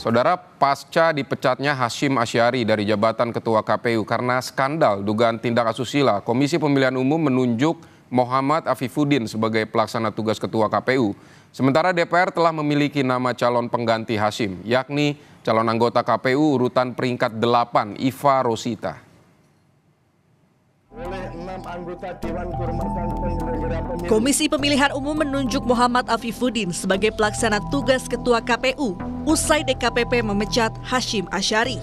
Saudara, pasca dipecatnya Hasyim Asyari dari jabatan Ketua KPU karena skandal dugaan tindak asusila, Komisi Pemilihan Umum menunjuk Muhammad Afifuddin sebagai pelaksana tugas Ketua KPU. Sementara DPR telah memiliki nama calon pengganti Hasyim, yakni calon anggota KPU urutan peringkat 8, Iva Rosita. Komisi Pemilihan Umum menunjuk Muhammad Afifuddin sebagai pelaksana tugas Ketua KPU usai DKPP memecat Hasyim Asyari.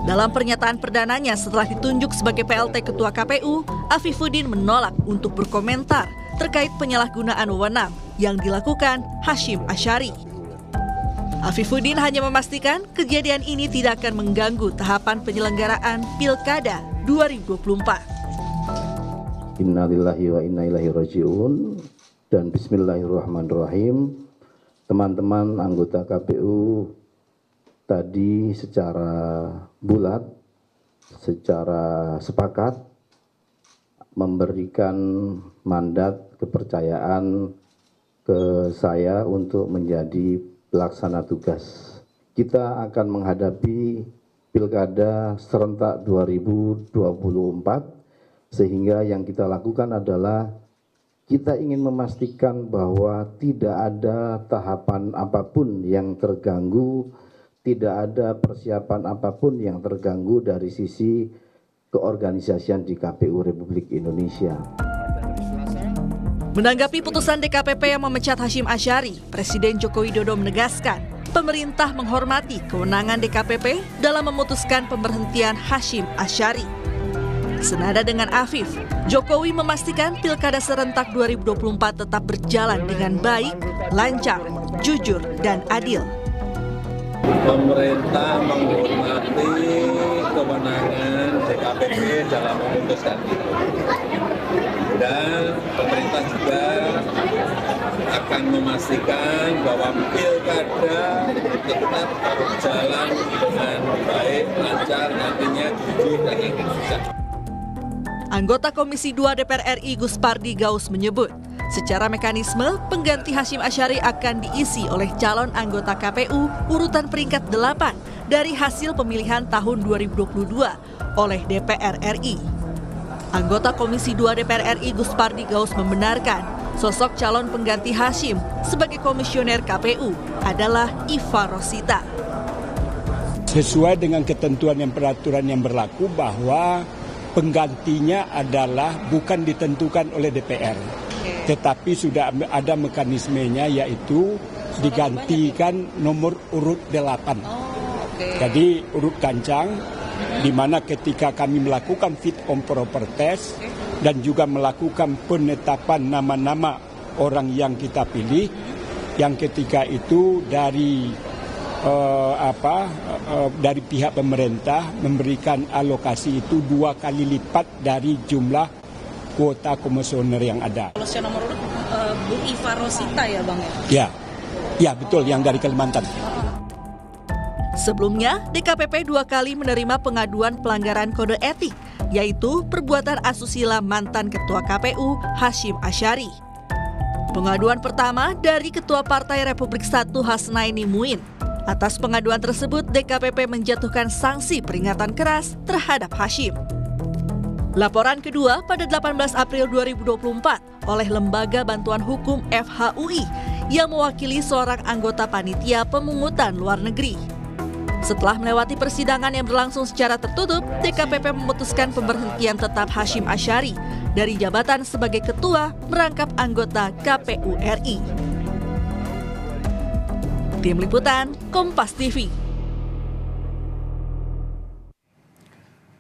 Dalam pernyataan perdananya setelah ditunjuk sebagai PLT Ketua KPU, Afifuddin menolak untuk berkomentar terkait penyalahgunaan wewenang yang dilakukan Hasyim Asyari. Afifuddin hanya memastikan kejadian ini tidak akan mengganggu tahapan penyelenggaraan Pilkada 2024. Innalillahi wa inna ilaihi raji'un dan bismillahirrahmanirrahim. Teman-teman anggota KPU tadi secara bulat, secara sepakat memberikan mandat kepercayaan ke saya untuk menjadi pelaksana tugas. Kita akan menghadapi Pilkada serentak 2024. Sehingga yang kita lakukan adalah kita ingin memastikan bahwa tidak ada tahapan apapun yang terganggu, tidak ada persiapan apapun yang terganggu dari sisi keorganisasian di KPU Republik Indonesia. Menanggapi putusan DKPP yang memecat Hasyim Asyari, Presiden Joko Widodo menegaskan pemerintah menghormati kewenangan DKPP dalam memutuskan pemberhentian Hasyim Asyari. Senada dengan Afif, Jokowi memastikan Pilkada serentak 2024 tetap berjalan dengan baik, lancar, jujur, dan adil. Pemerintah menghormati kewenangan DKPP dalam memutuskan itu. Dan pemerintah juga akan memastikan bahwa Pilkada tetap berjalan dengan baik, lancar, nantinya jujur dan integritas. Anggota Komisi 2 DPR RI Gus Pardi Gaus menyebut, secara mekanisme pengganti Hasyim Asyari akan diisi oleh calon anggota KPU urutan peringkat 8 dari hasil pemilihan tahun 2022 oleh DPR RI. Anggota Komisi 2 DPR RI Gus Pardi Gaus membenarkan sosok calon pengganti Hasyim sebagai komisioner KPU adalah Iva Rosita. Sesuai dengan ketentuan dan peraturan yang berlaku bahwa penggantinya adalah bukan ditentukan oleh DPR, tetapi sudah ada mekanismenya, yaitu digantikan nomor urut 8. Jadi urut kancang, di mana ketika kami melakukan fit and proper test dan juga melakukan penetapan nama-nama orang yang kita pilih, yang ketika itu dari dari pihak pemerintah memberikan alokasi itu 2 kali lipat dari jumlah kuota komisioner yang ada. Kalau secara nomor urut Bu Iva Rosita ya Bang ya? Ya betul, yang dari Kalimantan. Sebelumnya, DKPP 2 kali menerima pengaduan pelanggaran kode etik, yaitu perbuatan asusila mantan Ketua KPU Hasyim Asyari. Pengaduan pertama dari Ketua Partai Republik 1 Hasnaini Muin. Atas pengaduan tersebut, DKPP menjatuhkan sanksi peringatan keras terhadap Hasyim. Laporan kedua pada 18 April 2024 oleh Lembaga Bantuan Hukum FHUI yang mewakili seorang anggota panitia pemungutan luar negeri. Setelah melewati persidangan yang berlangsung secara tertutup, DKPP memutuskan pemberhentian tetap Hasyim Asyari dari jabatan sebagai ketua merangkap anggota KPU RI. Tim Liputan, Kompas TV.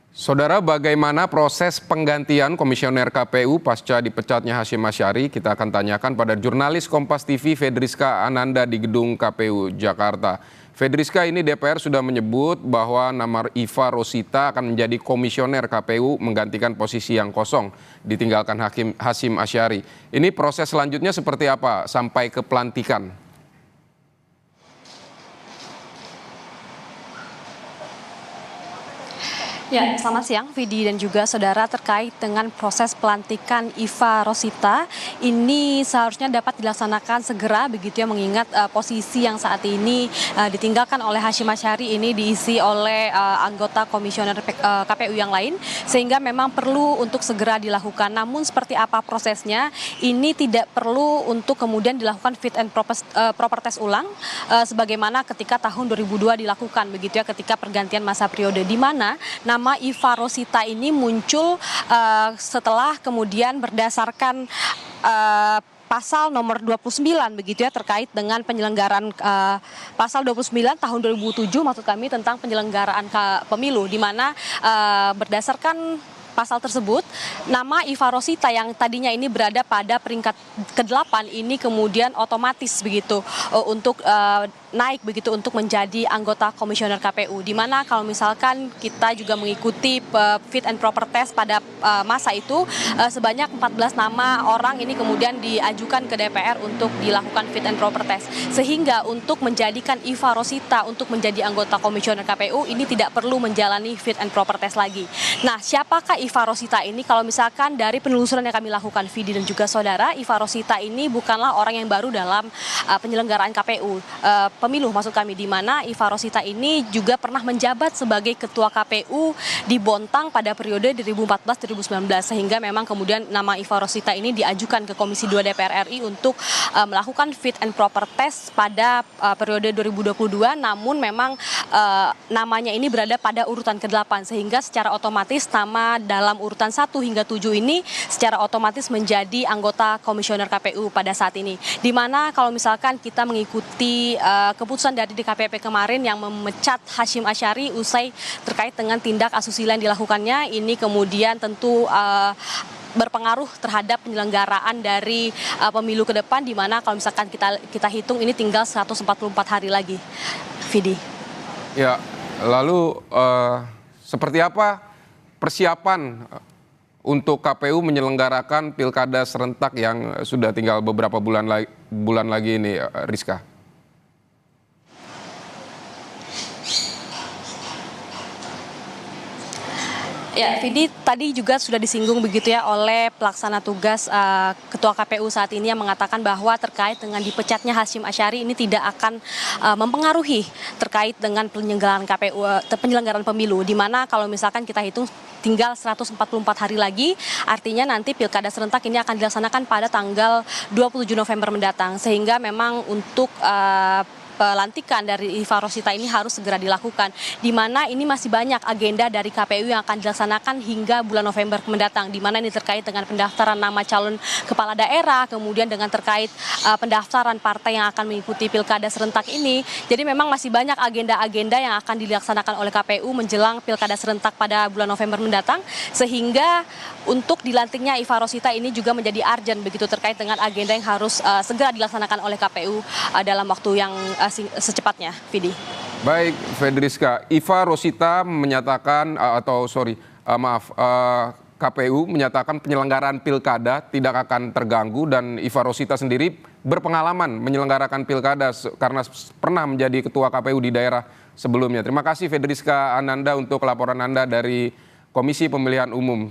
Saudara, bagaimana proses penggantian komisioner KPU pasca dipecatnya Hasyim Asyari? Kita akan tanyakan pada jurnalis Kompas TV Fedriska Ananda di gedung KPU Jakarta. Fedriska, ini DPR sudah menyebut bahwa nama Iva Rosita akan menjadi komisioner KPU menggantikan posisi yang kosong ditinggalkan Hasyim Asyari. Ini proses selanjutnya seperti apa sampai ke pelantikan? Ya, selamat siang Vidi dan juga saudara. Terkait dengan proses pelantikan Iva Rosita, ini seharusnya dapat dilaksanakan segera begitu ya, mengingat posisi yang saat ini ditinggalkan oleh Hasyim Asyari ini diisi oleh anggota komisioner KPU yang lain, sehingga memang perlu untuk segera dilakukan. Namun seperti apa prosesnya, ini tidak perlu untuk kemudian dilakukan fit and proper test ulang sebagaimana ketika tahun 2002 dilakukan begitu ya, ketika pergantian masa periode, di mana nama Iva Rosita ini muncul setelah kemudian berdasarkan pasal nomor 29 begitu ya, terkait dengan penyelenggaraan pasal 29 tahun 2007 maksud kami tentang penyelenggaraan pemilu, di mana berdasarkan pasal tersebut, nama Iva Rosita yang tadinya ini berada pada peringkat ke-8 ini kemudian otomatis begitu untuk naik begitu untuk menjadi anggota komisioner KPU. Di mana kalau misalkan kita juga mengikuti fit and proper test pada masa itu, sebanyak 14 nama orang ini kemudian diajukan ke DPR untuk dilakukan fit and proper test. Sehingga untuk menjadikan Iva Rosita untuk menjadi anggota komisioner KPU ini tidak perlu menjalani fit and proper test lagi. Nah, siapakah Iva Rosita ini? Kalau misalkan dari penelusuran yang kami lakukan, Vidi dan juga saudara, Iva Rosita ini bukanlah orang yang baru dalam penyelenggaraan KPU. Pemilu maksud kami, di mana Iva Rosita ini juga pernah menjabat sebagai ketua KPU di Bontang pada periode 2014-2019, sehingga memang kemudian nama Iva Rosita ini diajukan ke Komisi 2 DPR RI untuk melakukan fit and proper test pada periode 2022, namun memang namanya ini berada pada urutan ke-8, sehingga secara otomatis nama dalam urutan 1 hingga 7 ini secara otomatis menjadi anggota komisioner KPU pada saat ini. Di mana kalau misalkan kita mengikuti keputusan dari DKPP kemarin yang memecat Hasyim Asyari usai terkait dengan tindak asusila yang dilakukannya, ini kemudian tentu berpengaruh terhadap penyelenggaraan dari pemilu ke depan, di mana kalau misalkan kita hitung ini tinggal 144 hari lagi. Vidi. Ya, lalu seperti apa persiapan untuk KPU menyelenggarakan pilkada serentak yang sudah tinggal beberapa bulan lagi ini, Rizka? Ya, Vidi, tadi juga sudah disinggung begitu ya oleh pelaksana tugas Ketua KPU saat ini yang mengatakan bahwa terkait dengan dipecatnya Hasyim Asyari ini tidak akan mempengaruhi terkait dengan penyelenggaraan KPU, penyelenggaraan pemilu, di mana kalau misalkan kita hitung tinggal 144 hari lagi, artinya nanti pilkada serentak ini akan dilaksanakan pada tanggal 27 November mendatang, sehingga memang untuk pelantikan dari Iva Rosita ini harus segera dilakukan, di mana ini masih banyak agenda dari KPU yang akan dilaksanakan hingga bulan November mendatang, di mana ini terkait dengan pendaftaran nama calon kepala daerah, kemudian dengan terkait pendaftaran partai yang akan mengikuti pilkada serentak ini. Jadi memang masih banyak agenda-agenda yang akan dilaksanakan oleh KPU menjelang pilkada serentak pada bulan November mendatang, sehingga untuk dilantiknya Iva Rosita ini juga menjadi urgent begitu terkait dengan agenda yang harus segera dilaksanakan oleh KPU dalam waktu yang secepatnya, Vidi. Baik, Fedriska, Iva Rosita menyatakan KPU menyatakan penyelenggaraan pilkada tidak akan terganggu, dan Iva Rosita sendiri berpengalaman menyelenggarakan pilkada karena pernah menjadi ketua KPU di daerah sebelumnya. Terima kasih Fedriska Ananda untuk laporan Anda dari Komisi Pemilihan Umum.